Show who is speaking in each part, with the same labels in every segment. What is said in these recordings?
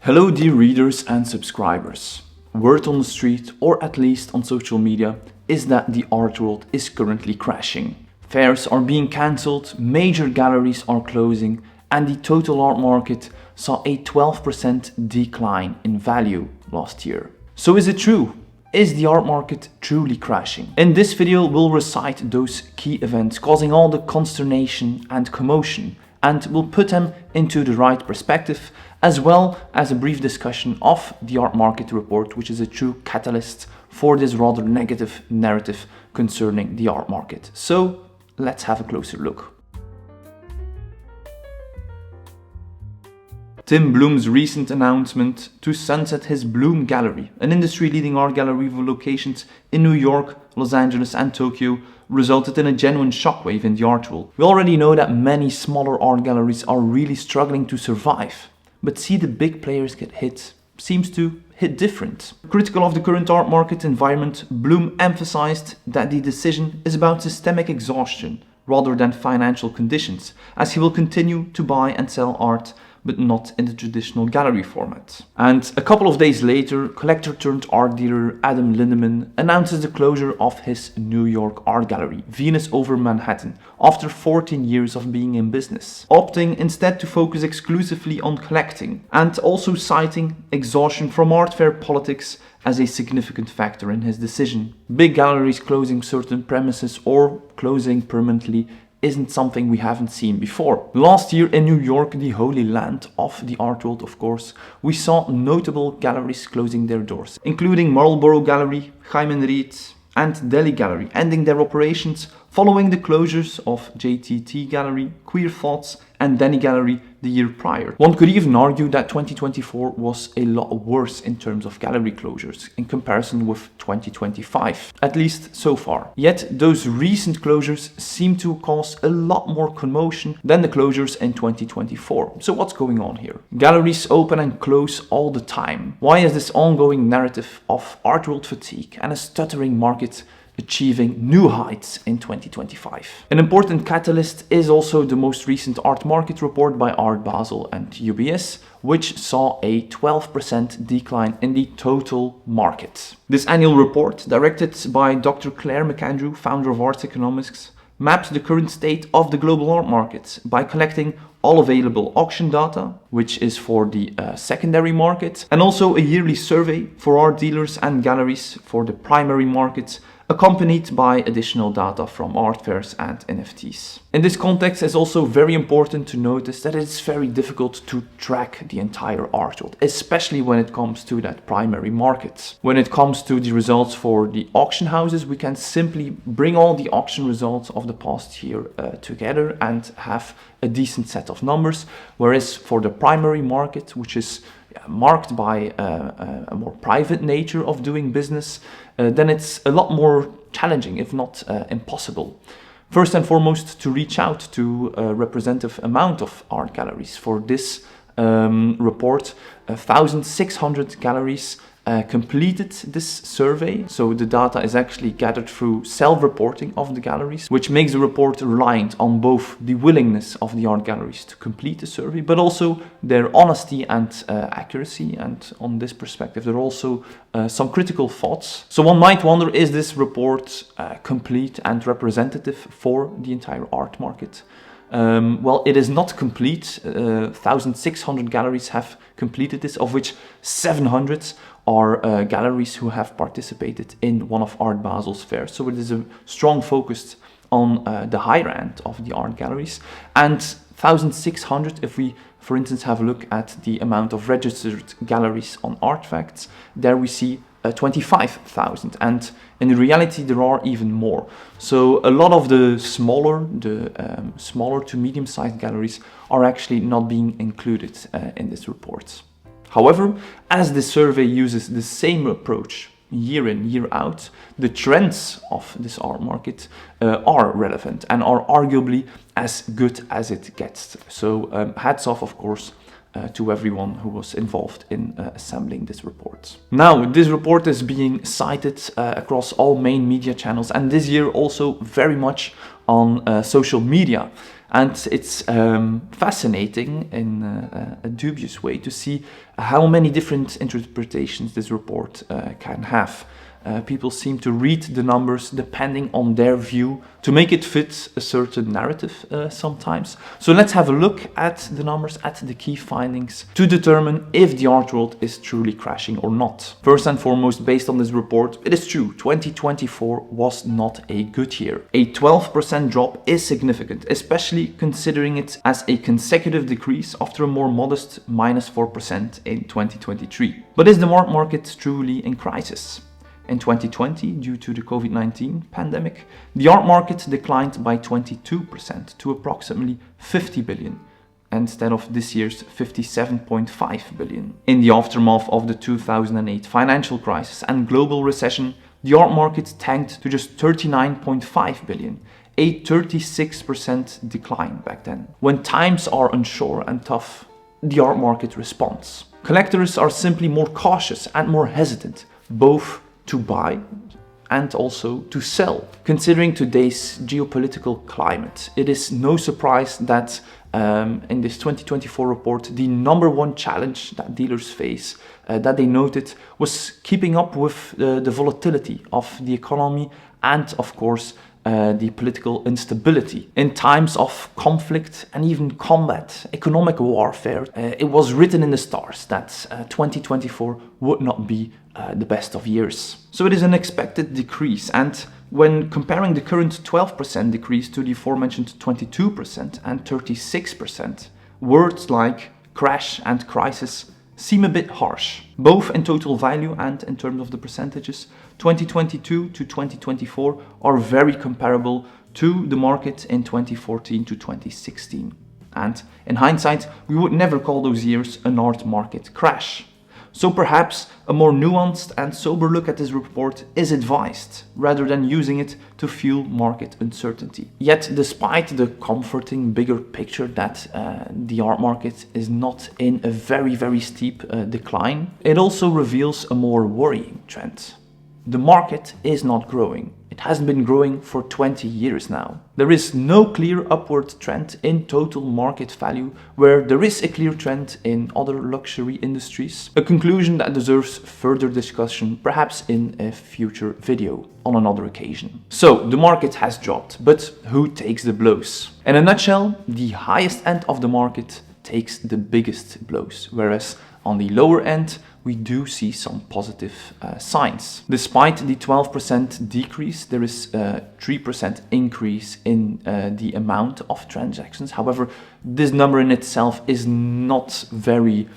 Speaker 1: Hello dear readers and subscribers. Word on the street, or at least on social media, is that the art world is currently crashing. Fairs are being cancelled, major galleries are closing, and the total art market saw a 12% decline in value last year. So is it true? Is the art market truly crashing? In this video we'll recite those key events causing all the consternation and commotion, and we'll put them into the right perspective, as well as a brief discussion of the art market report, which is a true catalyst for this rather negative narrative concerning the art market. So let's have a closer look. Tim Bloom's recent announcement to sunset his Bloom Gallery, an industry-leading art gallery with locations in New York, Los Angeles and Tokyo, resulted in a genuine shockwave in the art world. We already know that many smaller art galleries are really struggling to survive, but see the big players get hit seems to hit different. Critical of the current art market environment, Bloom emphasized that the decision is about systemic exhaustion rather than financial conditions, as he will continue to buy and sell art, but not in the traditional gallery format. And a couple of days later, collector turned art dealer Adam Lindemann announces the closure of his New York art gallery, Venus over Manhattan, after 14 years of being in business, opting instead to focus exclusively on collecting, and also citing exhaustion from art fair politics as a significant factor in his decision. Big galleries closing certain premises or closing permanently isn't something we haven't seen before. Last year in New York, the holy land of the art world of course, we saw notable galleries closing their doors, including Marlborough Gallery, Hyman Reed and Delhi Gallery, ending their operations following the closures of JTT Gallery, Queer Thoughts and Denny Gallery the year prior. One could even argue that 2024 was a lot worse in terms of gallery closures in comparison with 2025, at least so far. Yet those recent closures seem to cause a lot more commotion than the closures in 2024. So what's going on here? Galleries open and close all the time. Why is this ongoing narrative of art world fatigue and a stuttering market achieving new heights in 2025? An important catalyst is also the most recent art market report by Art Basel and UBS, which saw a 12% decline in the total market. This annual report, directed by Dr. Claire McAndrew, founder of Arts Economics, maps the current state of the global art market by collecting all available auction data, which is for the secondary market, and also a yearly survey for art dealers and galleries for the primary market, accompanied by additional data from art fairs and NFTs. In this context, it's also very important to notice that it's very difficult to track the entire art world, especially when it comes to that primary market. When it comes to the results for the auction houses, we can simply bring all the auction results of the past year together and have a decent set of numbers, whereas for the primary market, which is marked by a more private nature of doing business, then it's a lot more challenging, if not impossible. First and foremost, to reach out to a representative amount of art galleries. For this report, 1,600 galleries completed this survey. So the data is actually gathered through self-reporting of the galleries, which makes the report reliant on both the willingness of the art galleries to complete the survey, but also their honesty and accuracy. And on this perspective, there are also some critical thoughts. So one might wonder, is this report complete and representative for the entire art market? Well, it is not complete. 1,600 galleries have completed this, of which 700 are galleries who have participated in one of Art Basel's fairs. So it is a strong focus on the higher end of the art galleries. And 1,600, if we, for instance, have a look at the amount of registered galleries on Artifacts, there we see 25,000, and in reality there are even more. So a lot of the smaller to medium-sized galleries are actually not being included in this report. However, as the survey uses the same approach year in, year out, the trends of this art market are relevant and are arguably as good as it gets. So hats off, of course, to everyone who was involved in assembling this report. Now, this report is being cited across all main media channels, and this year also very much on social media. And it's fascinating in a dubious way to see how many different interpretations this report can have. People seem to read the numbers depending on their view to make it fit a certain narrative sometimes. So let's have a look at the numbers, at the key findings, to determine if the art world is truly crashing or not. First and foremost, based on this report, it is true, 2024 was not a good year. A 12% drop is significant, especially considering it as a consecutive decrease after a more modest -4% in 2023. But is the art market truly in crisis? In 2020, due to the COVID-19 pandemic, the art market declined by 22% to approximately 50 billion, instead of this year's 57.5 billion. In the aftermath of the 2008 financial crisis and global recession, the art market tanked to just 39.5 billion, a 36% decline back then. When times are unsure and tough, the art market responds. Collectors are simply more cautious and more hesitant, both to buy and also to sell. Considering today's geopolitical climate, it is no surprise that in this 2024 report, the number one challenge that dealers face, that they noted, was keeping up with the volatility of the economy and, of course, the political instability. In times of conflict and even combat, economic warfare, it was written in the stars that 2024 would not be the best of years. So it is an expected decrease, and when comparing the current 12% decrease to the aforementioned 22% and 36%, words like crash and crisis seem a bit harsh. Both in total value and in terms of the percentages, 2022 to 2024 are very comparable to the market in 2014 to 2016. And in hindsight, we would never call those years an art market crash. So perhaps a more nuanced and sober look at this report is advised, rather than using it to fuel market uncertainty. Yet, despite the comforting bigger picture that the art market is not in a very steep decline, it also reveals a more worrying trend. The market is not growing. It hasn't been growing for 20 years now. There is no clear upward trend in total market value, where there is a clear trend in other luxury industries. A conclusion that deserves further discussion, perhaps in a future video on another occasion. So, the market has dropped, but who takes the blows? In a nutshell, the highest end of the market takes the biggest blows, whereas on the lower end, we do see some positive signs. Despite the 12% decrease, there is a 3% increase in the amount of transactions. However, this number in itself is not very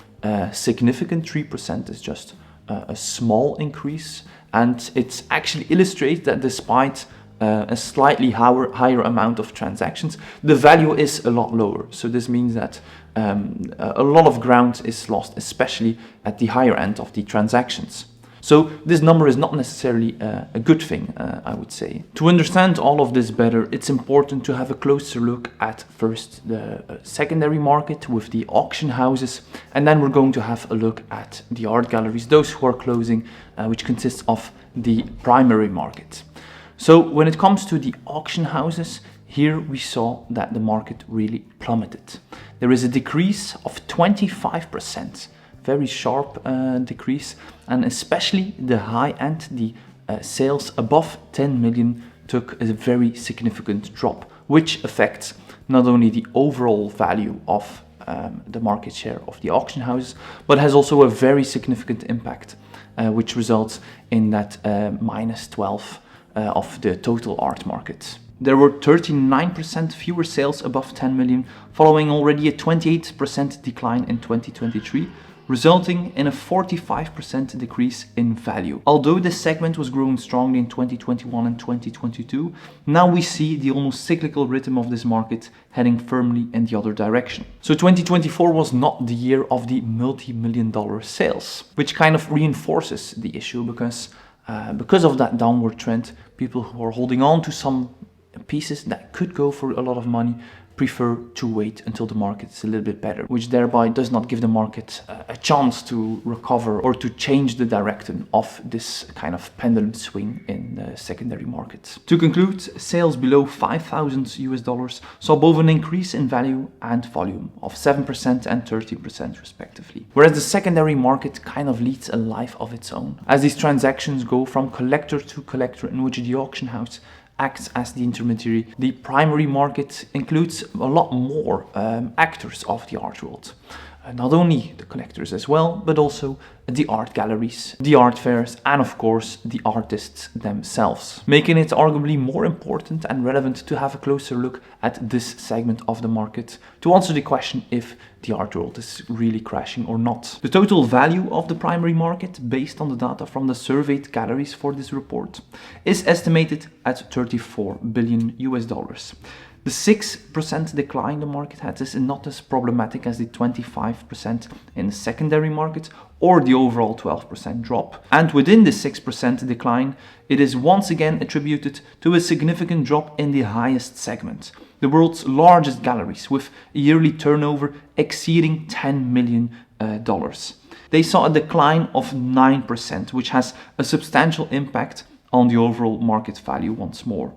Speaker 1: significant. 3% is just a small increase, and it actually illustrates that despite a slightly higher amount of transactions, the value is a lot lower. So this means that a lot of ground is lost, especially at the higher end of the transactions. So this number is not necessarily a good thing, I would say. To understand all of this better, it's important to have a closer look at first the secondary market with the auction houses, and then we're going to have a look at the art galleries, those who are closing, which consists of the primary market. So when it comes to the auction houses, here we saw that the market really plummeted. There is a decrease of 25%, very sharp decrease, and especially the high end, the sales above 10 million took a very significant drop, which affects not only the overall value of the market share of the auction houses, but has also a very significant impact, which results in that -12% of the total art market. There were 39% fewer sales above 10 million, following already a 28% decline in 2023, resulting in a 45% decrease in value. Although this segment was growing strongly in 2021 and 2022, now we see the almost cyclical rhythm of this market heading firmly in the other direction. So 2024 was not the year of the multi-million-dollar sales, which kind of reinforces the issue because of that downward trend, people who are holding on to some pieces that could go for a lot of money prefer to wait until the market is a little bit better, which thereby does not give the market a chance to recover or to change the direction of this kind of pendulum swing in the secondary market. To conclude, sales below $5,000 saw both an increase in value and volume of 7% and 13% respectively, whereas the secondary market kind of leads a life of its own, as these transactions go from collector to collector, in which the auction house acts as the intermediary. The primary market includes a lot more actors of the art world. Not only the collectors as well, but also the art galleries, the art fairs, and of course the artists themselves, making it arguably more important and relevant to have a closer look at this segment of the market to answer the question if the art world is really crashing or not. The total value of the primary market, based on the data from the surveyed galleries for this report, is estimated at $34 billion. The 6% decline the market had is not as problematic as the 25% in the secondary market or the overall 12% drop. And within the 6% decline, it is once again attributed to a significant drop in the highest segment, the world's largest galleries, with a yearly turnover exceeding $10 million. They saw a decline of 9%, which has a substantial impact on the overall market value once more.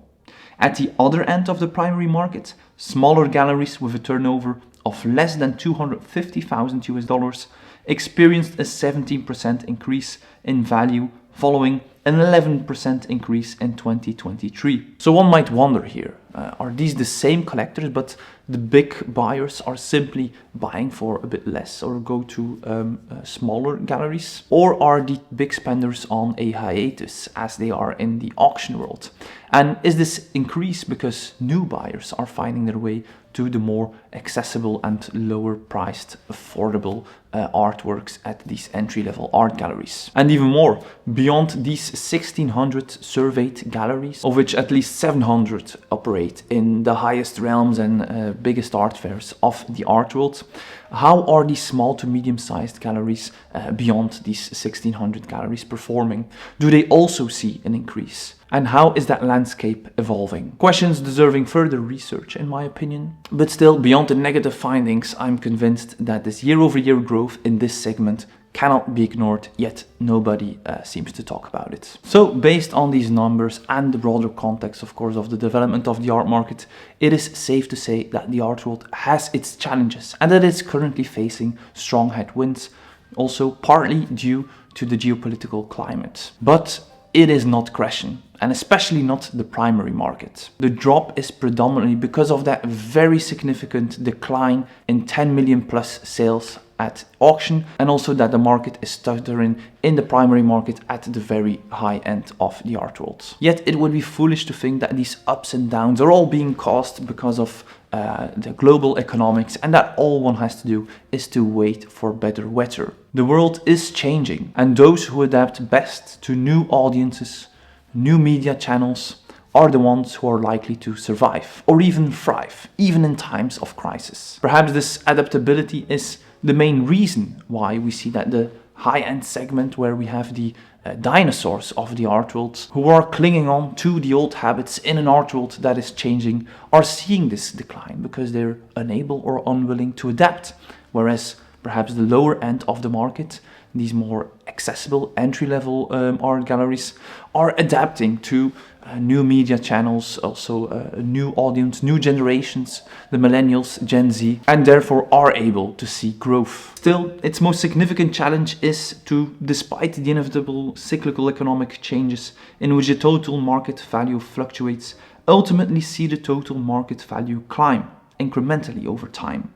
Speaker 1: At the other end of the primary market, smaller galleries with a turnover of less than $250,000 experienced a 17% increase in value, following an 11% increase in 2023. So one might wonder here, are these the same collectors, but the big buyers are simply buying for a bit less or go to smaller galleries? Or are the big spenders on a hiatus as they are in the auction world? And is this increase because new buyers are finding their way to the more accessible and lower priced, affordable artworks at these entry-level art galleries? And even more, beyond these 1,600 surveyed galleries, of which at least 700 operate in the highest realms and biggest art fairs of the art world, how are these small to medium-sized galleries beyond these 1,600 galleries performing? Do they also see an increase? And how is that landscape evolving? Questions deserving further research, in my opinion. But still, beyond the negative findings, I'm convinced that this year-over-year growth in this segment cannot be ignored, yet nobody seems to talk about it. So, based on these numbers and the broader context, of course, of the development of the art market, it is safe to say that the art world has its challenges and that it's currently facing strong headwinds, also partly due to the geopolitical climate. But it is not crashing, and especially not the primary market. The drop is predominantly because of that very significant decline in 10 million plus sales at auction, and also that the market is stuttering in the primary market at the very high end of the art world. Yet it would be foolish to think that these ups and downs are all being caused because of the global economics, and that all one has to do is to wait for better weather. The world is changing, and those who adapt best to new audiences, new media channels, are the ones who are likely to survive or even thrive, even in times of crisis. Perhaps this adaptability is the main reason why we see that the high-end segment, where we have the dinosaurs of the art world who are clinging on to the old habits in an art world that is changing, are seeing this decline because they're unable or unwilling to adapt, whereas perhaps the lower end of the market, these more accessible entry-level art galleries, are adapting to new media channels, also a new audience, new generations, the millennials, Gen Z, and therefore are able to see growth. Still, its most significant challenge is to, despite the inevitable cyclical economic changes in which the total market value fluctuates, ultimately see the total market value climb incrementally over time.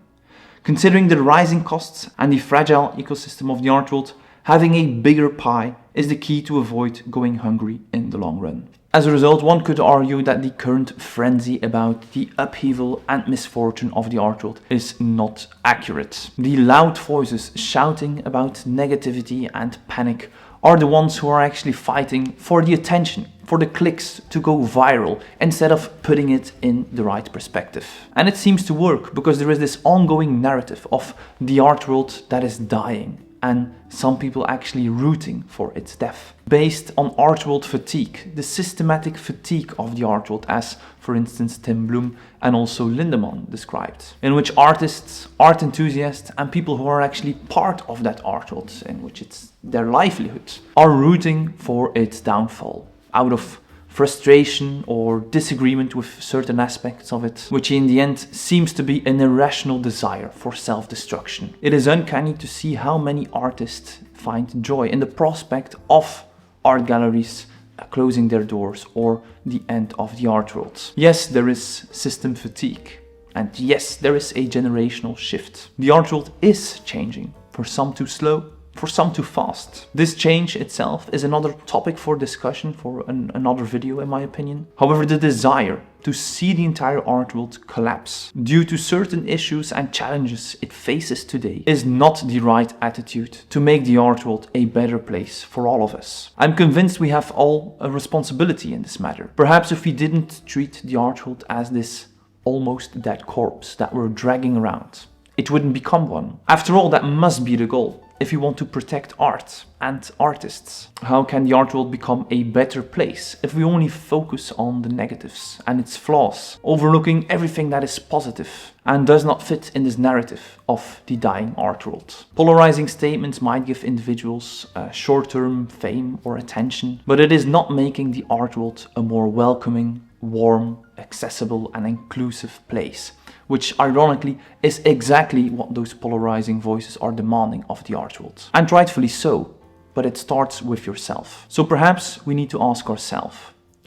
Speaker 1: Considering the rising costs and the fragile ecosystem of the art world, having a bigger pie is the key to avoid going hungry in the long run. As a result, one could argue that the current frenzy about the upheaval and misfortune of the art world is not accurate. The loud voices shouting about negativity and panic are the ones who are actually fighting for the attention, for the clicks to go viral, instead of putting it in the right perspective. And it seems to work because there is this ongoing narrative of the art world that is dying. and some people actually rooting for its death. Based on art world fatigue, the systematic fatigue of the art world, as for instance Tim Bloom and also Lindemann described, in which artists, art enthusiasts and people who are actually part of that art world, in which it's their livelihood, are rooting for its downfall out of frustration or disagreement with certain aspects of it, which in the end seems to be an irrational desire for self-destruction. It is uncanny to see how many artists find joy in the prospect of art galleries closing their doors or the end of the art world. Yes, there is system fatigue, and yes, there is a generational shift. The art world is changing, for some too slow, for some too fast. This change itself is another topic for discussion for another video, in my opinion. However, the desire to see the entire art world collapse due to certain issues and challenges it faces today is not the right attitude to make the art world a better place for all of us. I'm convinced we have all a responsibility in this matter. Perhaps if we didn't treat the art world as this almost dead corpse that we're dragging around, it wouldn't become one. After all, that must be the goal. If you want to protect art and artists, how can the art world become a better place if we only focus on the negatives and its flaws, overlooking everything that is positive and does not fit in this narrative of the dying art world? Polarizing statements might give individuals short-term fame or attention, but it is not making the art world a more welcoming, warm, accessible and inclusive place, which ironically is exactly what those polarizing voices are demanding of the art world. And rightfully so, but it starts with yourself. So perhaps we need to ask ourselves,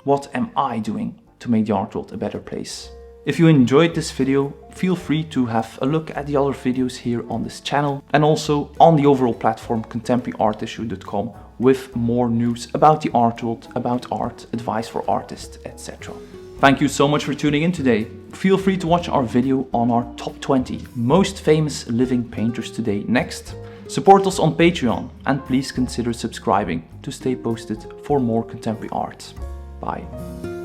Speaker 1: what am I doing to make the art world a better place? If you enjoyed this video, feel free to have a look at the other videos here on this channel and also on the overall platform contemporaryartissue.com with more news about the art world, about art, advice for artists, etc. Thank you so much for tuning in today. Feel free to watch our video on our top 20 most famous living painters today next. Support us on Patreon and please consider subscribing to stay posted for more contemporary art. Bye.